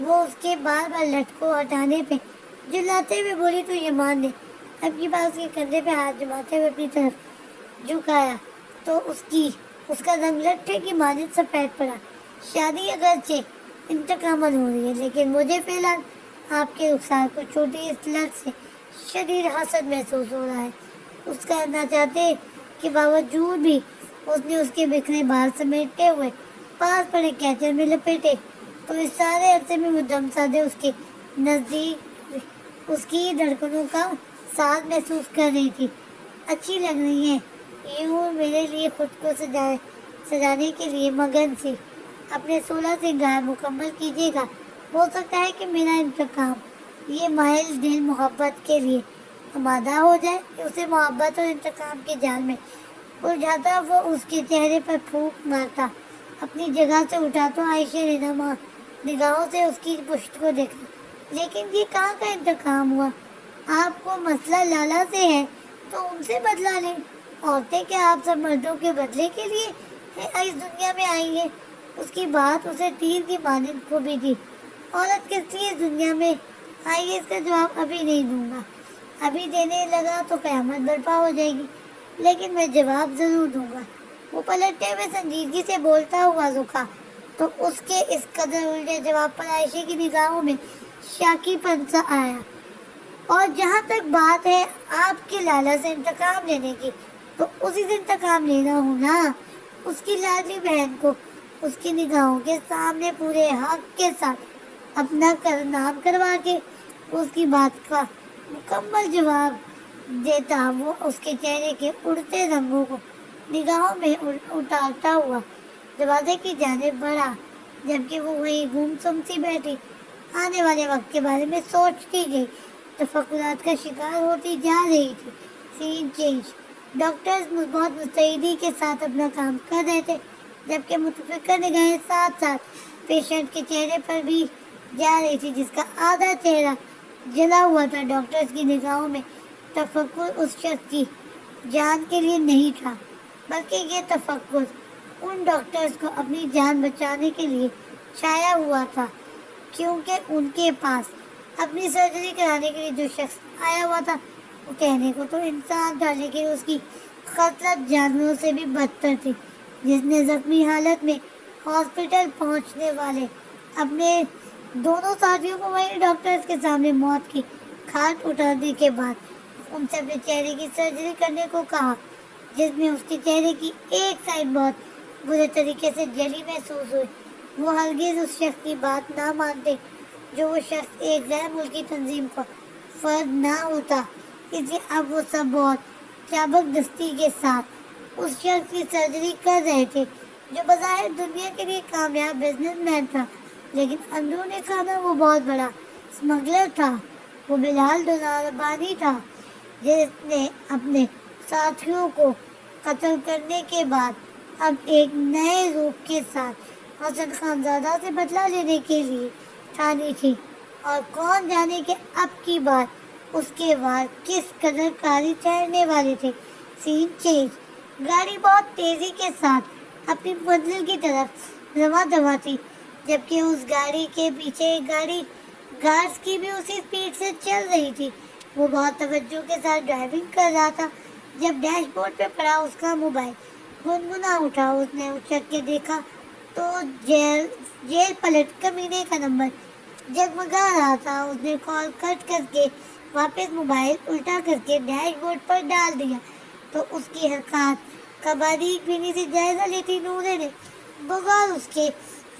وہ اس کے بار بار لٹکوں ہٹانے پہ جلاتے ہوئے بولی تو یہ مان لے. اب کی بار اس کے کندھے پہ ہاتھ جماتے ہوئے اپنی طرف جھکایا تو اس کا رنگ لٹھے کی مانند سفید پڑا. شادی اگرچہ انتقاماً ہو رہی ہے لیکن مجھے فی الحال آپ کے رخسار کو چھوٹی اس لت سے شدید حسد محسوس ہو رہا ہے. اس کا نہ چاہتے کے باوجود بھی اس نے اس کے بکھرے بال سمیٹتے ہوئے پاس پڑے کیچر میں لپیٹے تو اس سارے عرصے میں وہ دم سادے اس کے نزدیک اس کی دھڑکنوں کا ساتھ محسوس کر رہی تھی. اچھی لگ رہی ہے. یوں میرے لیے خود کو سجانے کے لیے مگن سی. اپنے 16 سنگار مکمل کیجیے گا. ہو سکتا ہے کہ میرا انتقام یہ مائل دل محبت کے لیے آمادہ ہو جائے کہ اسے محبت اور انتقام کے جال میں الجھاتا وہ اس کے چہرے پر پھونک مارتا. اپنی جگہ سے اٹھا تو عائشہ نے نگاہوں سے اس کی پشت کو دیکھا. لیکن یہ کہاں کا انتقام ہوا؟ آپ کو مسئلہ لالا سے ہے تو ان سے بدلا لیں. عورتیں کیا آپ سب مردوں کے بدلے کے لیے اس دنیا میں آئی ہیں؟ اس کی بات اسے تیر کی مانند کھوبی تھی. عورت کس لیے اس دنیا میں آئی ہے اس کا جواب ابھی نہیں دوں گا. ابھی دینے لگا تو قیامت برپا ہو جائے گی. لیکن میں جواب ضرور دوں گا. وہ پلٹتے ہوئے سنجیدگی سے بولتا ہوا رکا تو اس کے اس قدر الٹے جواب پر عائشہ کی نگاہوں میں شاکی پن سا آیا. اور جہاں تک بات ہے آپ کے لالا سے انتقام لینے کی تو اسی سے انتقام لینا ہوں نا. اس کی لاڈلی بہن کو اس کی نگاہوں کے سامنے پورے حق کے ساتھ اپنا نام کروا کے اس کی بات کا مکمل جواب دیتا. وہ اس کے چہرے کے اڑتے رنگوں کو نگاہوں میں اتارتا ہوا دروازے کی جانب بڑھا جبکہ وہ وہی گم سی بیٹھی آنے والے وقت کے بارے میں سوچتی گئی. تفکرات کا شکار ہوتی جا رہی تھی. سین چینج. ڈاکٹرز بہت مستعدی کے ساتھ اپنا کام کر رہے تھے جبکہ متفکر نگاہیں ساتھ ساتھ پیشنٹ کے چہرے پر بھی جا رہی تھی جس کا آدھا چہرہ جلا ہوا تھا. ڈاکٹرز کی نگاہوں میں تفکر اس شخص کی جان کے لیے نہیں تھا بلکہ یہ تفکر ان ڈاکٹرز کو اپنی جان بچانے کے لیے چھایا ہوا تھا کیونکہ ان کے پاس اپنی سرجری کرانے کے لیے جو شخص آیا ہوا تھا وہ کہنے کو تو انسان تھا لیکن اس کی خصلت جانوروں سے بھی بدتر تھی. جس نے زخمی حالت میں ہاسپٹل پہنچنے والے اپنے دونوں ساتھیوں کو وہی ڈاکٹرز کے سامنے موت کی کھاٹ اٹھانے کے بعد ان سے اپنے چہرے کی سرجری کرنے کو کہا جس میں اس کے چہرے کی ایک سائڈ بہت برے طریقے سے جلی محسوس ہوئی. وہ ہرگز اس شخص کی بات نہ مانتے جو وہ شخص ایک غیر ملکی تنظیم کا فرد نہ ہوتا. اس لیے اب وہ سب بہت چابک دستی کے ساتھ اس شخص کی سرجری کر رہے تھے جو بظاہر دنیا کے لیے کامیاب بزنس مین تھا لیکن اندرون خانہ وہ بہت بڑا اسمگلر تھا. وہ بلال ڈونالبانی تھا جس نے اپنے ساتھیوں کو قتل کرنے کے بعد اب ایک نئے روپ کے ساتھ حسن خانزادہ سے بدلہ لینے کے لیے ٹھانی تھی. اور کون جانے کہ اب کی بات اس کے وار کس قدر کاری ٹھہرنے والے تھے. سین چینج. گاڑی بہت تیزی کے ساتھ اپنی منزل کی طرف رواں دوا تھی جبکہ اس گاڑی کے پیچھے ایک گاڑی گارڈز کی بھی اسی اسپیڈ سے چل رہی تھی. وہ بہت توجہ کے ساتھ ڈرائیونگ کر رہا تھا جب ڈیش بورڈ پہ پڑا اس کا موبائل گنگنا اٹھا. اس نے اچک کے دیکھا تو جیل پلٹ کمینے کا نمبر جگمگا رہا تھا. اس نے کال کٹ کر کے واپس موبائل الٹا کر کے ڈیش بورڈ پر ڈال دیا تو اس کی حرکات کا باریک بینی سے جائزہ لیتی نورے نے بغور اس کے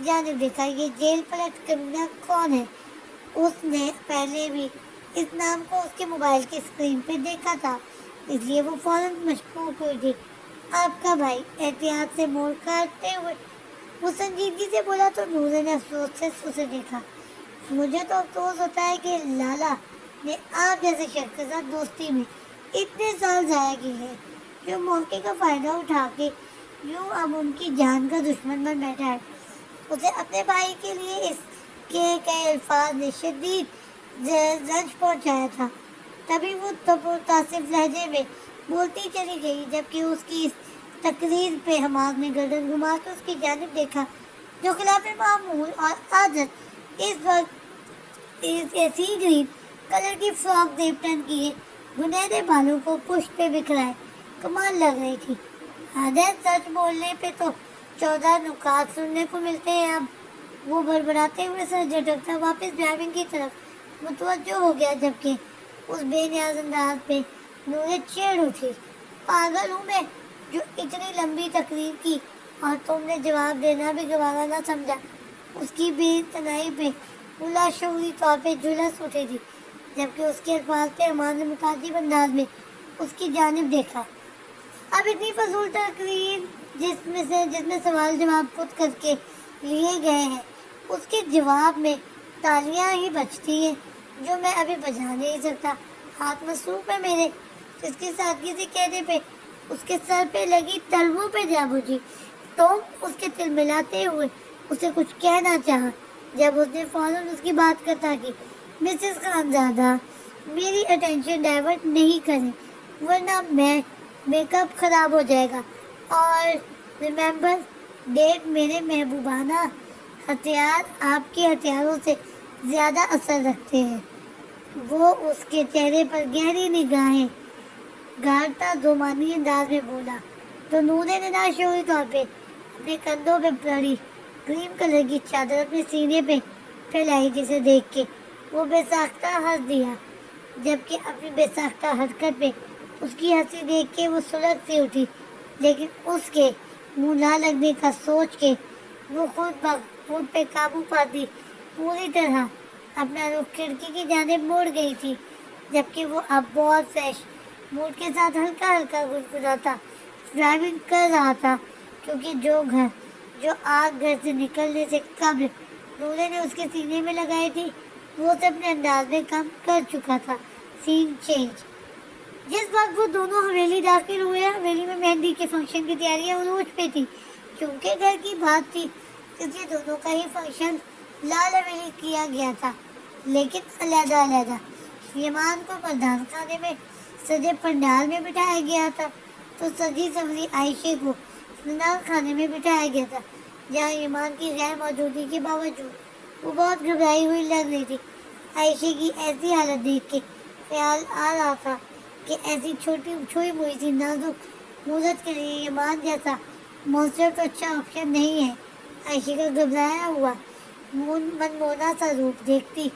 جانب دیکھا. یہ جیل پلٹ کمینہ کون ہے؟ اس نے پہلے بھی اس نام کو اس کے موبائل کی اسکرین پہ دیکھا تھا اس لیے وہ فوراً مشکوک ہوئی تھی. آپ کا بھائی. احتیاط سے موڑ کاٹتے ہوئے وہ سنجیدگی سے بولا تو نورے نے افسوس سے اسے دیکھا. مجھے تو افسوس ہوتا ہے کہ لالا نے آپ جیسے شخص کے ساتھ دوستی میں اتنے سال ضائع کیے ہیں جو موقع کا فائدہ اٹھا کے یوں اب ان کی جان کا دشمن بن بیٹھا ہے. اسے اپنے بھائی کے لیے اس کے کئی الفاظ نے شدید رنج پہنچایا تھا. تبھی وہ متاثر لہجے میں بولتی چلی گئی جبکہ اس کی اس تقریر پہ حماد نے گردن گھما کے اس کی جانب دیکھا جو خلاف معمول اور عادت اس وقت ایسی گرین کلر کی فراک دیپٹن کیے گنہرے بالوں کو پشت پہ بکھرائے کمال لگ رہی تھی. عادت سچ بولنے پہ تو 14 نکات سننے کو ملتے ہیں. اب وہ بڑبڑاتے ہوئے سر جھٹکتا واپس ڈرائیونگ کی طرف متوجہ ہو گیا، جبکہ اس بے نیاز انداز پہ نورے چڑ اٹھی. پاگل ہوں میں جو اتنی لمبی تقریر کی اور تم نے جواب دینا بھی گوارا نہ سمجھا. اس کی بے تنائی پہ وہ لاشعوری طور پہ جھلس اٹھی تھی، جبکہ اس کے الفاظ پہ امان نے متعجب انداز میں اس کی جانب دیکھا. اب اتنی فضول تقریر جس میں سوال جواب خود کر کے لیے گئے ہیں، اس کے جواب میں تالیاں ہی بجتی ہیں جو میں ابھی بجا نہیں سکتا. ہاتھ مصروف ہے میرے. اس کی سادگی سے کہنے پہ اس کے سر پہ لگی تلووں پہ جا بجھی. تو اس کے تل ملاتے ہوئے اسے کچھ کہنا چاہا، جب اس نے فوراً اس کی بات کرتا کی. مسز خانزادہ، میری اٹینشن ڈائیورٹ نہیں کریں ورنہ میک اپ خراب ہو جائے گا. اور ریممبر ڈیٹ، میرے محبوبانہ ہتھیار آپ کے ہتھیاروں سے زیادہ اثر رکھتے ہیں. وہ اس کے چہرے پر گہری نگاہیں گاڑتا زمانی انداز میں بولا تو نورے نے لاشعوری طور پہ اپنے کندھوں پہ پڑی کریم کلر کی چادر اپنے سینے پہ پھیلائی، جسے دیکھ کے وہ بے ساختہ ہنس دیا. جبکہ اپنی بے ساختہ حرکت پہ اس کی ہنسی دیکھ کے وہ سلگ سی اٹھی، لیکن اس کے منہ نہ لگنے کا سوچ کے وہ خود پہ قابو پاتی پوری طرح اپنا رخ کھڑکی کی جانب موڑ گئی تھی، جبکہ وہ اب بہت فریش موڈ کے ساتھ ہلکا ہلکا گنگناتا ڈرائیونگ کر رہا تھا، کیونکہ جو آگ گھر سے نکلنے سے قبل نورے نے اس کے سینے میں لگائی تھی وہ اسے اپنے انداز میں کم کر چکا تھا. سین چینج. جس وقت وہ دونوں حویلی داخل ہوئے، حویلی میں مہندی کے فنکشن کی تیاریاں عروج پہ تھی. کیونکہ گھر کی بات تھی اس لیے دونوں کا ہی فنکشن لال حویلی کیا گیا تھا، لیکن علیحدہ علیحدہ. یمان کو پردھان خانے میں سجے پنڈال میں بٹھایا گیا تھا تو سجی سوری عائشہ کو سنان خانے میں بٹھایا گیا تھا، جہاں ایمان کی غیر موجودگی کے باوجود وہ بہت گھبرائی ہوئی لگ رہی تھی. عائشہ کی ایسی حالت دیکھ کے خیال آ رہا تھا کہ ایسی چھوئی موئی سی نازک مورت کے لیے ایمان جیسا مونسٹر تو اچھا آپشن نہیں ہے. عائشہ کا گھبرایا ہوا منمونا سا روپ دیکھتی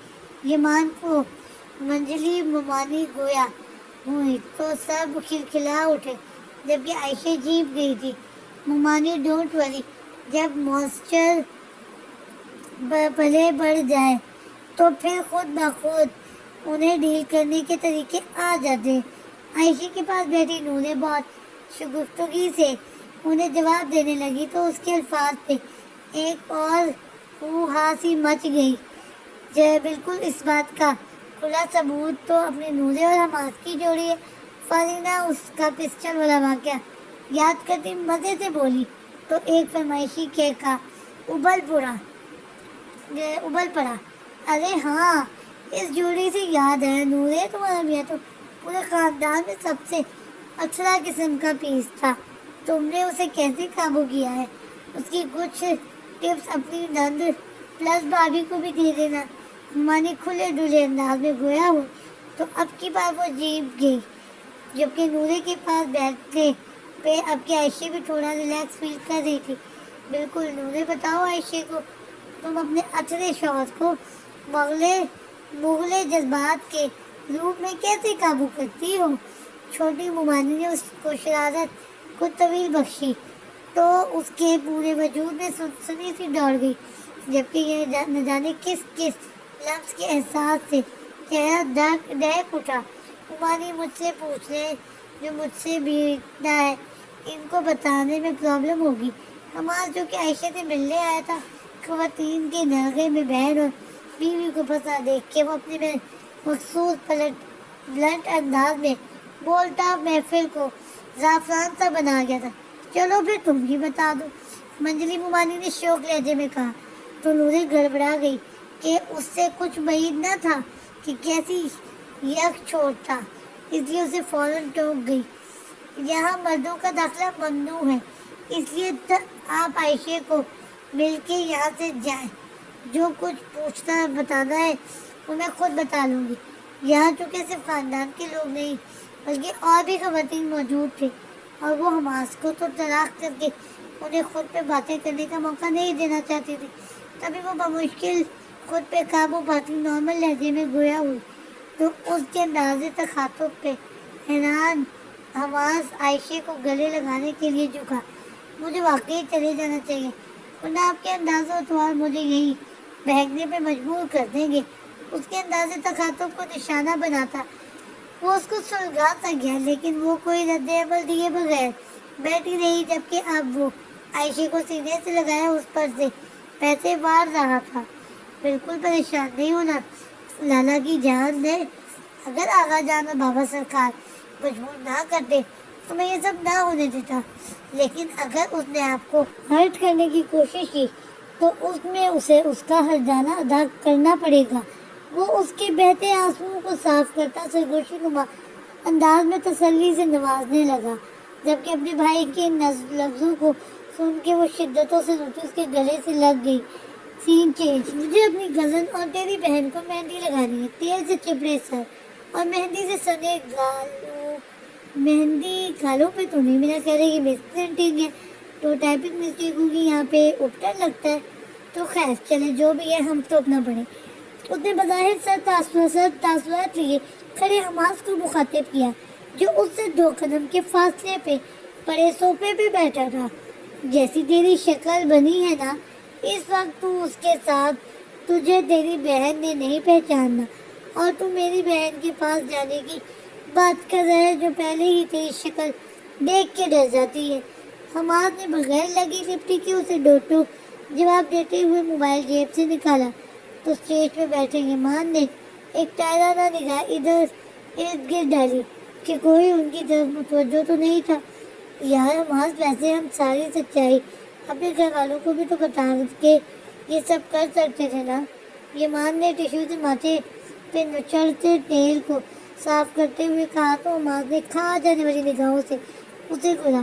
ایمان کو منجلی ممانی گویا ہوئی تو سب کھلکھلا اٹھے، جبکہ عائشہ جیپ گئی تھی. ممانی ڈونٹ وری، جب مونسٹر بھلے بڑھ جائے تو پھر خود بخود انہیں ڈیل کرنے کے طریقے آ جاتے. عائشہ کے پاس بیٹھی نورے بہت شگفتگی سے انہیں جواب دینے لگی تو اس کے الفاظ پہ ایک اور ہاسی مچ گئی. بالکل اس بات کا کھلا ثبوت تو اپنے نورے اور حماس کی جوڑی ہے. فرینا اس کا پسٹل والا واقعہ یاد کرتی مزے سے بولی تو ایک فرمائشی کہکا ابل پڑا. ارے ہاں، اس جوڑی سے یاد ہے، نورے تمہارا میاں تو پورے خاندان میں سب سے اچھا قسم کا پیس تھا. تم نے اسے کیسے قابو کیا ہے؟ اس کی کچھ ٹپس اپنی نند پلس بھابھی کو بھی دے دینا. مانی کھلے ڈلے انداز میں گویا ہو تو اب کی بار وہ جیپ گئی، جبکہ نورے کے پاس بیٹھنے پہ اب کی عائشہ بھی تھوڑا ریلیکس فیل کر رہی تھی. بالکل نورے، بتاؤ عائشہ کو تم اپنے اچھے شوہر کو مغلے جذبات کے روپ میں کیسے قابو کرتی ہو؟ چھوٹی ممانی نے اس کو شرارت کو طویل بخشی تو اس کے پورے وجود میں سنسنی سی دوڑ گئی، جبکہ یہ نہ جانے کس لفظ کے احساس سے چہرہ دہک اٹھا. ممانی، مجھ سے پوچھ لیں جو مجھ سے بیتنا ہے، ان کو بتانے میں پرابلم ہوگی. حماس، جو کہ عائشہ سے ملنے آیا تھا، خواتین کے نرغے میں بہن اور بیوی کو پھنسا دیکھ کے وہ اپنے مخصوص بلنٹ انداز میں بولتا محفل کو زعفران سا بنا گیا تھا. چلو پھر تم ہی بتا دو، منجلی ممانی نے شوق لہجے میں کہا تو نورے گڑبڑا گئی کہ اس سے کچھ بعید نہ تھا کہ کیسی یک چھوڑ تھا، اس لیے اسے فوراً ٹوک گئی. یہاں مردوں کا داخلہ ممنوع ہے، اس لیے آپ عائشہ کو مل کے یہاں سے جائیں. جو کچھ پوچھنا ہے بتانا ہے وہ میں خود بتا لوں گی. یہاں چونکہ صرف خاندان کے لوگ نہیں بلکہ اور بھی خواتین موجود تھے اور وہ حماس کو تو طلاق کر کے انہیں خود پہ باتیں کرنے کا موقع نہیں دینا چاہتی تھی. تبھی وہ بمشکل خود پہ قابو پاتی نارمل لہجے میں گویا ہوئی تو اس کے اندازے تخاطب پہ حیران حماس عائشہ کو گلے لگانے کے لیے جھکا. مجھے واقعی چلے جانا چاہیے ورنہ آپ کے انداز و اطوار مجھے یہی بہکنے پہ مجبور کر دیں گے. اس کے انداز تخاطب کو نشانہ بناتا وہ اس کو سلگاتا گیا لیکن وہ کوئی رد عمل دیے بغیر بیٹھی رہی جبکہ اب وہ عائشہ کو سینے سے لگایا اس پر سے پیسے وار رہا تھا. بالکل پریشان نہیں ہونا لالا کی جان ہے. اگر آغا جان اور بابا سرکار مجبور نہ کرتے تو میں یہ سب نہ ہونے دیتا لیکن اگر اس نے آپ کو ہرٹ کرنے کی کوشش کی تو اس میں اسے اس کا ہرجانہ ادا کرنا پڑے گا. وہ اس کے بہتے آنسوؤں کو صاف کرتا سرگوشی نما انداز میں تسلی سے نوازنے لگا جبکہ اپنے بھائی کے لفظوں کو سن کے وہ شدتوں سے روٹی اس کے گلے سے لگ گئی. سین چینج. مجھے اپنی کزن اور تیری بہن کو مہندی لگانی ہے. تیل سے چپڑے سر اور مہندی سے سنے گالوں. مہندی گالوں پہ تو نہیں میرا کہہ رہے کہ مسپرنٹنگ ہے تو ٹائپنگ مسٹیک ہوگی یہاں پہ اپٹر لگتا ہے. تو خیر چلے جو بھی ہے ہم تو اپنا پڑھیں. اس نے بظاہر سر تاثرات لیے کھڑے حماس کو مخاطب کیا جو اس سے 2 قدم کے فاصلے پہ پڑے صوفے پہ بیٹھا تھا. جیسی تیری شکل بنی ہے نا اس وقت تو اس کے ساتھ تجھے تیری بہن نے نہیں پہچاننا اور تو میری بہن کے پاس جانے کی بات کر رہا ہے جو پہلے ہی تیری شکل دیکھ کے ڈر جاتی ہے. حماس نے بغیر لگی لپٹی کے اسے ڈوٹو جواب دیتے ہوئے موبائل جیب سے نکالا تو اسٹیج پہ بیٹھے ایمان نے ایک ٹائرانہ نگاہ ادھر ارد گرد ڈالی کہ کوئی ان کی طرف متوجہ تو نہیں تھا. یار حماس ویسے ہم ساری سچائی اپنے گھر والوں کو بھی تو بتا کے یہ سب کر سکتے تھے نا. ایمان نے ٹیشو سے ماتھے پہ نچڑتے تیل کو صاف کرتے ہوئے کہا تو حماس نے کھا جانے والی نگاہوں سے اسے گھورا.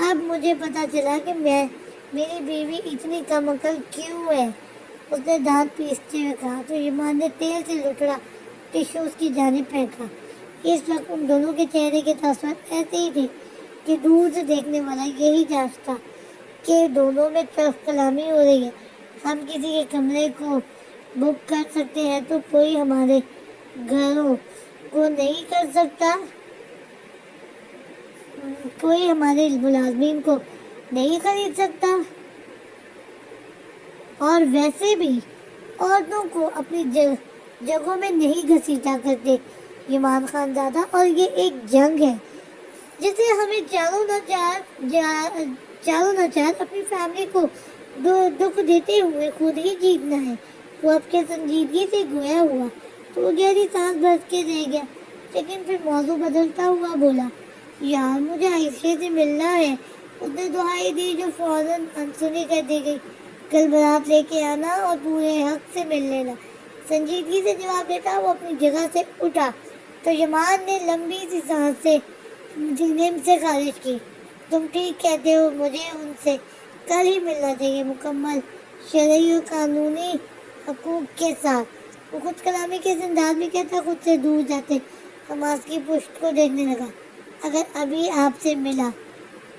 اب مجھے پتا چلا کہ میری بیوی اتنی کم عقل کیوں ہے. اس نے دانت پیستے ہوئے کہا تو ایمان نے تیل سے لٹڑا ٹیشو اس کی جانب پھینکا. اس وقت ان دونوں کے چہرے کے تاثرات ایسے ہی تھے کہ دور سے دیکھنے والا یہی جانچتا کہ دونوں میں طرف کلامی ہو رہی ہے. ہم کسی کے کمرے کو بک کر سکتے ہیں تو کوئی ہمارے گھروں کو نہیں کر سکتا. کوئی ہمارے ملازمین کو نہیں خرید سکتا. اور ویسے بھی عورتوں کو اپنی جگہوں میں نہیں گھسیٹا کرتے ایمان خان زادہ. اور یہ ایک جنگ ہے جسے ہمیں چاروں ناچار اپنی فیملی کو دکھ دیتے ہوئے خود ہی جیتنا ہے. وہ اب کے سنجیدگی سے گویا ہوا تو وہ گہری سانس بھر کے رہ گیا لیکن پھر موضوع بدلتا ہوا بولا یار مجھے عائشہ سے ملنا ہے. اس نے دہائی دی جو فوراً انسنی کر دی گئی. کل بارات لے کے آنا اور پورے حق سے مل لینا. سنجیدگی سے جواب دیتا وہ اپنی جگہ سے اٹھا تو ایمان نے لمبی سی سانس سے جنم سے خارج کی. تم ٹھیک کہتے ہو مجھے ان سے کل ہی ملنا چاہیے مکمل شرعی اور قانونی حقوق کے ساتھ. وہ خود کلامی کے انداز میں کہتا خود سے دور جاتے حماس کی پشت کو دیکھنے لگا. اگر ابھی آپ سے ملا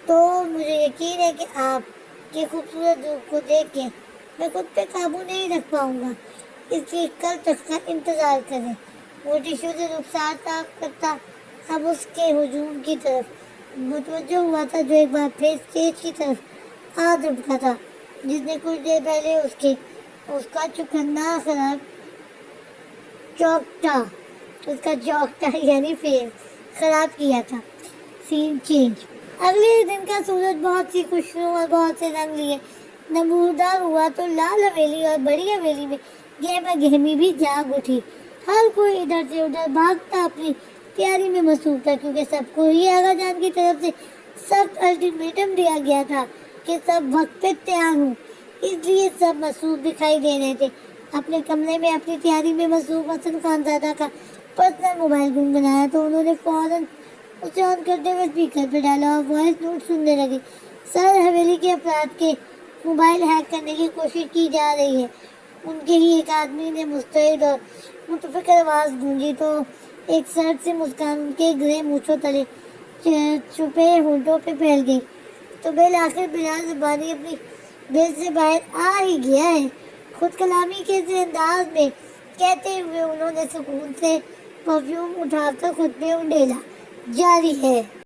تو مجھے یقین ہے کہ آپ کے خوبصورت روپ کو دیکھ کے میں خود پہ قابو نہیں رکھ پاؤں گا. اس لیے کل تک کا انتظار کریں. وہ ٹیشو سے رخسار صاف کرتا اب اس کے ہجوم کی طرف متوجہ ہوا تھا جو ایک بار پھر اسٹیج کی طرف آ دھمکا تھا جس نے کچھ دیر پہلے اس کا چوکنا چوکٹا یعنی فیس خراب کیا تھا. سین چینج. اگلے دن کا سورج بہت سی خوشیوں اور بہت سے رنگ لیے نمودار ہوا تو لال حویلی اور بڑی حویلی میں گہما گہمی بھی جاگ اٹھی. ہر کوئی ادھر سے ادھر بھاگتا اپنی تیاری میں مصروف تھا کیونکہ سب کو ہی آغا جان کی طرف سے سخت الٹیمیٹم دیا گیا تھا کہ سب وقت پہ تیار ہوں. اس لیے سب مصروف دکھائی دے رہے تھے. اپنے کمرے میں اپنی تیاری میں مصروف حسن خان زادہ کا پرسنل موبائل گنگنایا تو انہوں نے فوراً اسے آن کرتے ہوئے اسپیکر پہ ڈالا اور وائس نوٹ سننے لگے. سر حویلی کے افراد کے موبائل ہیک کرنے کی کوشش کی جا رہی ہے. ان کے ہی ایک آدمی نے مستعد اور متفکر آواز گونجی تو ایک سرد سے مسکان ان کے گرے مونچھوں تلے چھپے ہونٹوں پہ پھیل گئی. تو بالآخر بلال زبانی اپنی دل سے باہر آ ہی گیا ہے. خود کلامی کے انداز میں کہتے ہوئے انہوں نے سکون سے پرفیوم اٹھا کر خود پہ انڈیلا. جاری ہے.